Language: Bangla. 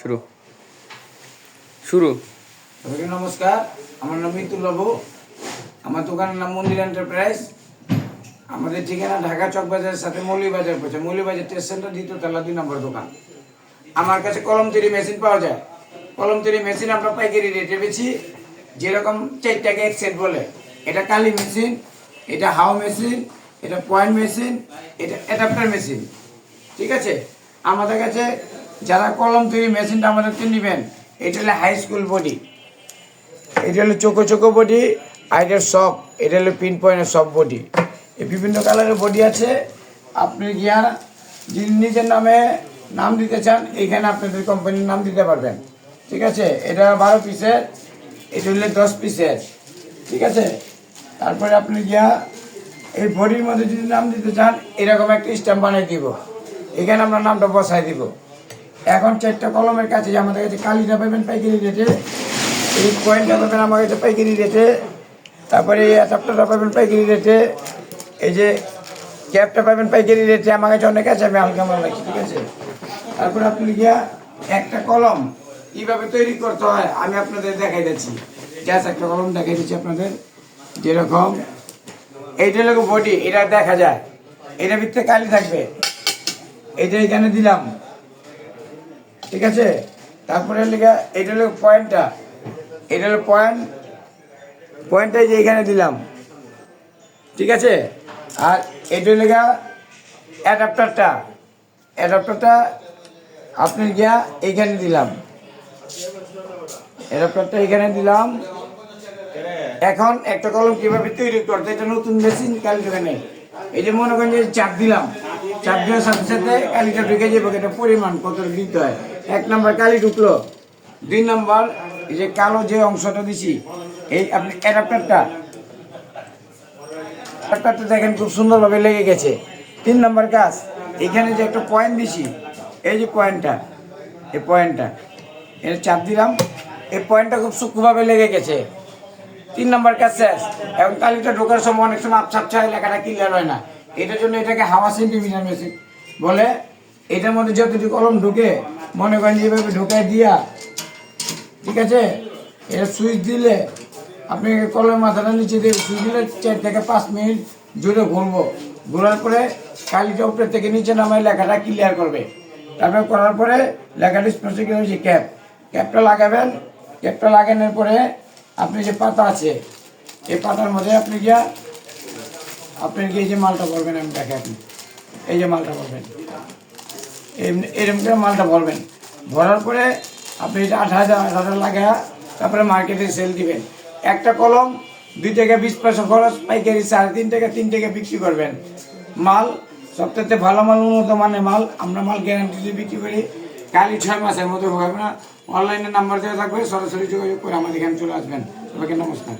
শুরু শুরু সবাইকে নমস্কার। আমার নাম মিতুল বাবু। আমার দোকানের নাম মন্দির এন্টারপ্রাইজ। আমাদের ঠিকানা ঢাকা চকবাজারের সাথে মৌলভীবাজার পড়ছে। মৌলভীবাজার টেস্ট সেন্টার 2 তলা 2 নম্বর দোকান। আমার কাছে কলম তৈরি মেশিন পাওয়া যায়। কলম তৈরি মেশিন আমরা পাইকারি রেটে বেচি। যেরকম 4 টাকা এক সেট বলে, এটা কালি মেশিন, এটা হাও মেশিন, এটা পয়েন্ট মেশিন, এটা অ্যাডাপ্টার মেশিন। ঠিক আছে, আমাদের কাছে যারা কলম তৈরি মেশিনটা আমাদের নেবেন, এটা হলো হাই স্কুল বডি, এটা হলো চোখো চোখো বডি, আর এটা সব, এটা হলো পিন পয়েন্টের সব বডি। এই বিভিন্ন কালারের বডি আছে। আপনি গিয়া যিনি নিজের নামে নাম দিতে চান, এইখানে আপনাদের কোম্পানির নাম দিতে পারবেন। ঠিক আছে, এটা 12 পিসের, এটা হলে 10 পিসের। ঠিক আছে, তারপরে আপনি গিয়া এই বডির মধ্যে যদি নাম দিতে চান, এরকম একটা স্ট্যাম্প বানিয়ে দিব, এখানে আমরা নামটা বসাই দিব। এখন 4টা কলমের কাছে আমাদের কাছে কালিটা পাবেন পাইকারি রেটে, এই পয়েন্টটা পাবেন আমার কাছে পাইকারি রেটে, তারপরে এই অ্যাডাপ্টারটা পাবেন পাইকারি রেটে, এই যে ক্যাপটা পাবেন পাইকারি রেটে। আমার কাছে অনেক আছে, আমি হালকা মাল রাখি। ঠিক আছে, তারপরে আপনি গিয়া একটা কলম কীভাবে তৈরি করতে হয় আমি আপনাদের দেখাই দিচ্ছি। জাস্ট একটা কলম দেখাই দিচ্ছি আপনাদের। যেরকম এইটা হলো বডি, এটা দেখা যায়, এটার ভিতরে কালি থাকবে, এটা এখানে দিলাম। ঠিক আছে, তারপরে লেখা এটা হলো পয়েন্টটা, এটা হলো পয়েন্টটা যে এখানে দিলাম। ঠিক আছে, আর এটা লেখা অ্যাডাপ্টারটা আপনি গিয়া এইখানে দিলাম, অ্যাডাপ্টারটা এখানে দিলাম। এখন একটা কলম কীভাবে তৈরি করতে, এটা নতুন মেশিন, কালি দোকানে এই যে মনে করেন যে চাপ দিলাম, চাপ দেওয়ার সাথে সাথে কালিটা ঢুকে যাবে। এটা পরিমাণ কত দিতে হয়। 1 নম্বর কালি ঢুকলো, 2 নম্বর এই যে কালো যে অংশটা দিছি, এই আপনি অ্যাডাপ্টারটা দেখেন খুব সুন্দরভাবে লেগে গেছে। 3 নম্বর কাজ, এখানে যে একটা পয়েন্ট দিছি, এই যে পয়েন্টটা, এই পয়েন্টটা এটা চাপ দিলাম, এই পয়েন্টটা খুব সূক্ষ্মভাবে লেগে গেছে। 3 নম্বর কাজ শেষ। এবং কালিটা ঢোকার সময় অনেক সময় আপসাপসা লেখাটা ক্লিয়ার হয় না, এটার জন্য এটাকে হাওয়া সেন্টিমিটার মেশিন বলে। এটার মধ্যে যতটুকু কলম ঢুকে মনে করেন এইভাবে ঢুকায় দিয়া, ঠিক আছে, এটা সুইচ দিলে আপনি কলমের মাথাটা নিচে দিয়ে সুইচ দিলে 4 থেকে 5 মিনিট জুড়ে ঘুরবো। ঘোরার পরে কালিটা উপরে থেকে নিচে নামায় লেখাটা ক্লিয়ার করবে। তারপরে করার পরে লেখাটা স্পষ্ট যে ক্যাপটা লাগাবেন। ক্যাপটা লাগানোর পরে আপনি যে পাতা আছে, এই পাতার মধ্যে আপনি গিয়ে এই যে মালটা ভরবেন, আমি দেখে আপনি এই যে মালটা ভরবেন, এরকম করে মালটা ভরবেন। ভরার পরে আপনি এটা 8,000 লাগা, তারপরে মার্কেটে সেল দিবেন। একটা কলম 2 থেকে 20 পয়সা খরচ, পাইকারি 3.5 টাকা 3 টাকা বিক্রি করবেন। মাল সবথেকে ভালো মাল, উন্নত মানের মাল, আমরা মাল গ্যারান্টি দিয়ে বিক্রি করি। কালি 6 মাসের মধ্যে হবে না। অনলাইনে নাম্বার দেওয়া থাকবে, সরাসরি যোগাযোগ করে আমাদের এখানে চলে আসবেন। সবাইকে নমস্কার।